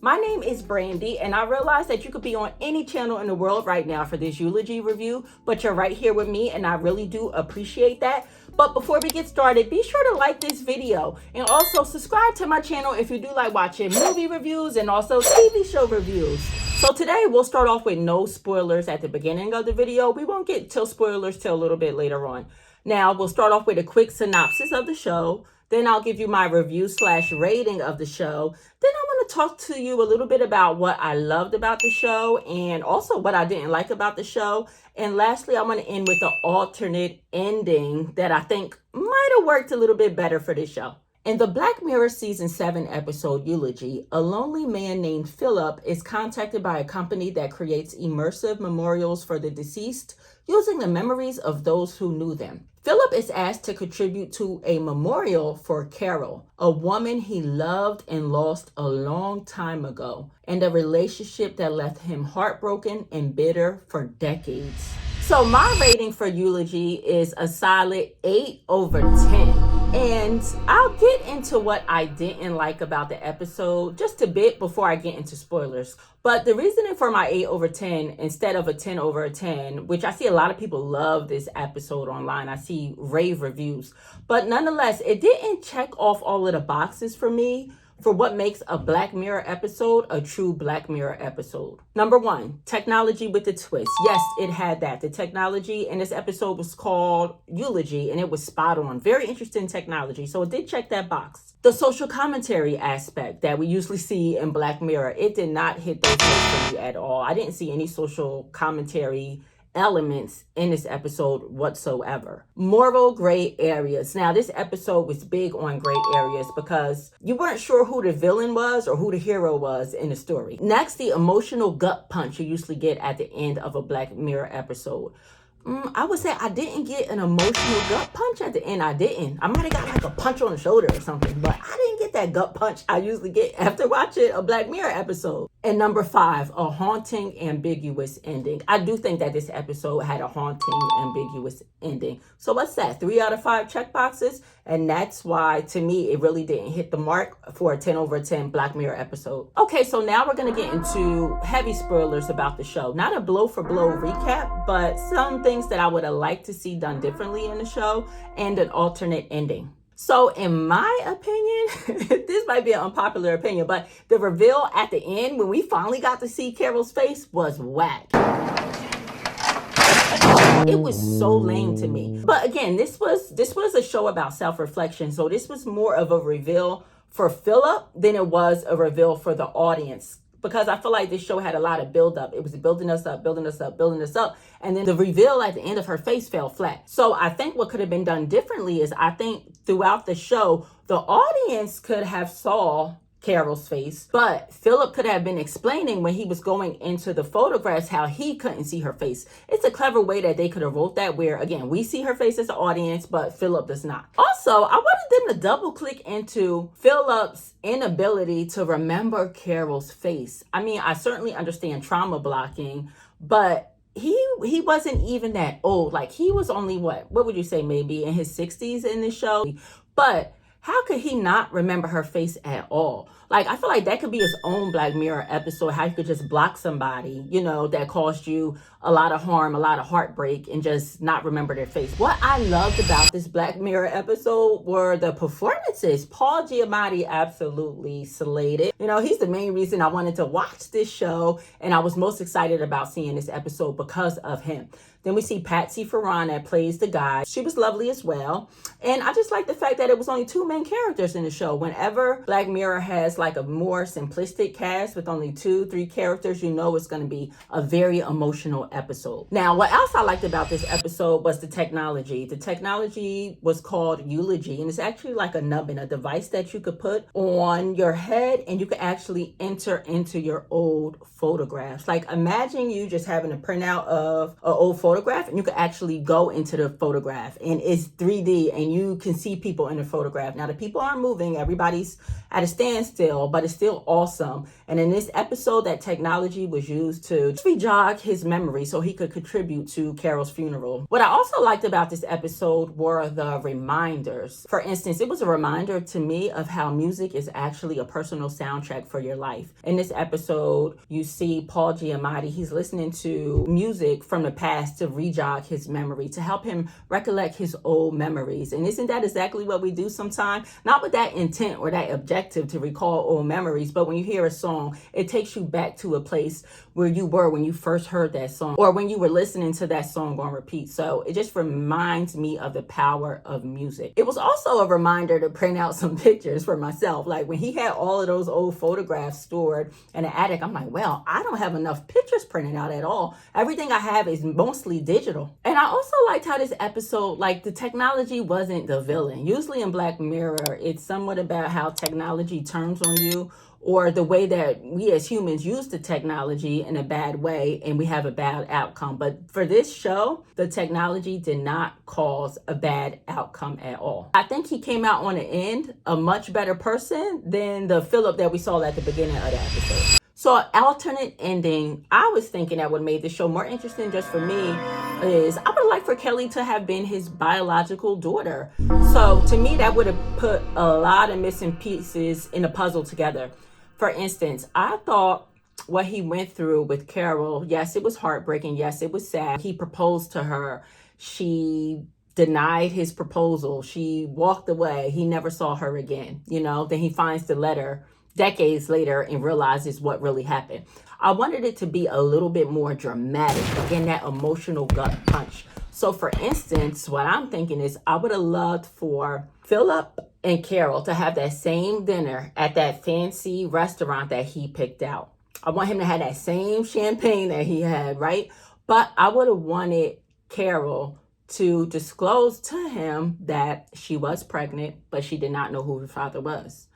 My name is Brandy, and I realize that you could be on any channel in the world right now for this Eulogy review, but you're right here with me, and I really do appreciate that. But before we get started, be sure to like this video and also subscribe to my channel if you do like watching movie reviews and also TV show reviews. So today we'll start off with no spoilers at the beginning of the video. We won't get till spoilers till a little bit later on. Now we'll start off with a quick synopsis of the show. Then I'll give you my review/rating of the show. Then I'm going to talk to you a little bit about what I loved about the show and also what I didn't like about the show. And lastly, I'm going to end with the alternate ending that I think might have worked a little bit better for this show. In the Black Mirror Season 7 episode Eulogy, a lonely man named Philip is contacted by a company that creates immersive memorials for the deceased using the memories of those who knew them. Philip is asked to contribute to a memorial for Carol, a woman he loved and lost a long time ago, and a relationship that left him heartbroken and bitter for decades. So my rating for Eulogy is a solid 8/10. And I'll get into what I didn't like about the episode just a bit before I get into spoilers. But the reasoning for my 8/10 instead of a 10/10, which I see a lot of people love this episode online. I see rave reviews. But nonetheless, it didn't check off all of the boxes for me for what makes a Black Mirror episode a true Black Mirror episode. Number one, technology with a twist. Yes, it had that. The technology in this episode was called Eulogy, and it was spot on. Very interesting technology, so it did check that box. The social commentary aspect that we usually see in Black Mirror, it did not hit those notes for me at all. I didn't see any social commentary elements in this episode whatsoever. Moral gray areas. Now, this episode was big on gray areas because you weren't sure who the villain was or who the hero was in the story. Next, the emotional gut punch you usually get at the end of a Black Mirror episode. I would say I didn't get an emotional gut punch at the end. I didn't. I might have got like a punch on the shoulder or something, but I didn't get that gut punch I usually get after watching a Black Mirror episode. And number 5, a haunting, ambiguous ending. I do think that this episode had a haunting, ambiguous ending. So what's that? 3 out of 5 check boxes. And that's why, to me, it really didn't hit the mark for a 10/10 Black Mirror episode. Okay, so now we're going to get into heavy spoilers about the show. Not a blow-for-blow recap, but some things that I would have liked to see done differently in the show and an alternate ending. So in my opinion, this might be an unpopular opinion, but the reveal at the end when we finally got to see Carol's face was whack. It was so lame to me. But again, this was a show about self-reflection. So this was more of a reveal for Philip than it was a reveal for the audience. Because I feel like this show had a lot of build-up. It was building us up, building us up, building us up. And then the reveal at the end of her face fell flat. So I think what could have been done differently is I think throughout the show, the audience could have saw Carol's face, but Philip could have been explaining when he was going into the photographs how he couldn't see her face. It's a clever way that they could have wrote that where, again, we see her face as the audience, but Philip does not. Also, I wanted them to double click into Philip's inability to remember Carol's face. I mean, I certainly understand trauma blocking, but he wasn't even that old. Like, he was only what would you say, maybe in his 60s in this show? But how could he not remember her face at all? Like, I feel like that could be his own Black Mirror episode, how you could just block somebody, that caused you a lot of harm, a lot of heartbreak, and just not remember their face. What I loved about this Black Mirror episode were the performances. Paul Giamatti absolutely slayed it. He's the main reason I wanted to watch this show, and I was most excited about seeing this episode because of him. Then we see Patsy Ferran that plays the guy. She was lovely as well. And I just like the fact that it was only 2 main characters in the show. Whenever Black Mirror has like a more simplistic cast with only 2-3 characters, it's going to be a very emotional episode. Now, what else I liked about this episode was the technology. The technology was called Eulogy, and it's actually like a nubbin, a device that you could put on your head, and you could actually enter into your old photographs. Like, imagine you just having a printout of an old photograph, and you could actually go into the photograph, and it's 3D, and you can see people in the photograph. Now, now. The people aren't moving. Everybody's at a standstill, but it's still awesome. And in this episode, that technology was used to re-jog his memory so he could contribute to Carol's funeral. What I also liked about this episode were the reminders. For instance, it was a reminder to me of how music is actually a personal soundtrack for your life. In this episode, you see Paul Giamatti. He's listening to music from the past to re-jog his memory, to help him recollect his old memories. And isn't that exactly what we do sometimes? Not with that intent or that objective to recall old memories, but when you hear a song, it takes you back to a place where you were when you first heard that song, or when you were listening to that song on repeat. So it just reminds me of the power of music. It was also a reminder to print out some pictures for myself. Like when he had all of those old photographs stored in the attic, I'm like, well, I don't have enough pictures printed out at all. Everything I have is mostly digital. And I also liked how this episode, like, the technology wasn't the villain. Usually in Black Mirror, it's somewhat about how technology turns on you, or the way that we as humans use the technology in a bad way and we have a bad outcome. But for this show, the technology did not cause a bad outcome at all. I think he came out on the end a much better person than the Philip that we saw at the beginning of the episode. So an alternate ending, I was thinking that would have made the show more interesting just for me, is I would like for Kelly to have been his biological daughter. So to me, that would have put a lot of missing pieces in the puzzle together. For instance, I thought what he went through with Carol, yes, it was heartbreaking. Yes, it was sad. He proposed to her. She denied his proposal. She walked away. He never saw her again. Then he finds the letter decades later and realizes what really happened. I wanted it to be a little bit more dramatic, again, that emotional gut punch. So for instance, what I'm thinking is I would have loved for Philip and Carol to have that same dinner at that fancy restaurant that he picked out. I want him to have that same champagne that he had, right? But I would have wanted Carol to disclose to him that she was pregnant, but she did not know who her father was.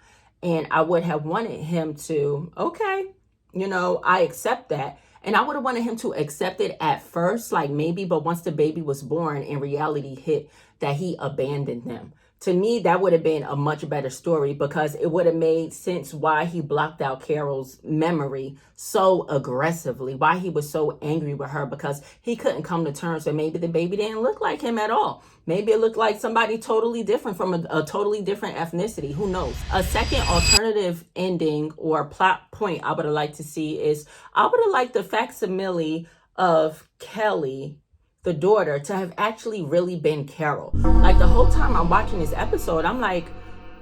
And I would have wanted him to, okay, I accept that. And I would have wanted him to accept it at first, like maybe, but once the baby was born and reality hit, that he abandoned them. To me, that would have been a much better story, because it would have made sense why he blocked out Carol's memory so aggressively, why he was so angry with her, because he couldn't come to terms that maybe the baby didn't look like him at all. Maybe it looked like somebody totally different from a totally different ethnicity. Who knows? A second alternative ending or plot point I would have liked to see is I would have liked the facsimile of Kelly, the daughter, to have actually really been Carol. Like the whole time I'm watching this episode, I'm like,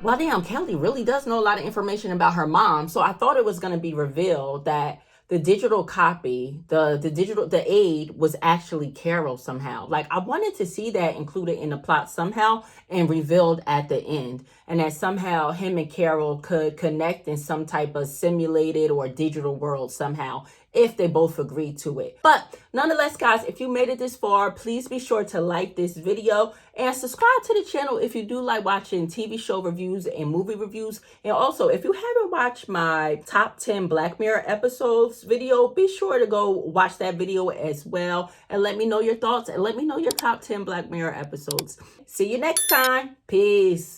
well, damn, Kelly really does know a lot of information about her mom. So I thought it was going to be revealed that the digital copy, the aid was actually Carol somehow. Like I wanted to see that included in the plot somehow and revealed at the end. And that somehow him and Carol could connect in some type of simulated or digital world somehow, if they both agree to it. But nonetheless, guys, if you made it this far, please be sure to like this video and subscribe to the channel if you do like watching TV show reviews and movie reviews. And also, if you haven't watched my top 10 Black Mirror episodes video, be sure to go watch that video as well and let me know your thoughts and let me know your top 10 Black Mirror episodes. See you next time. Peace.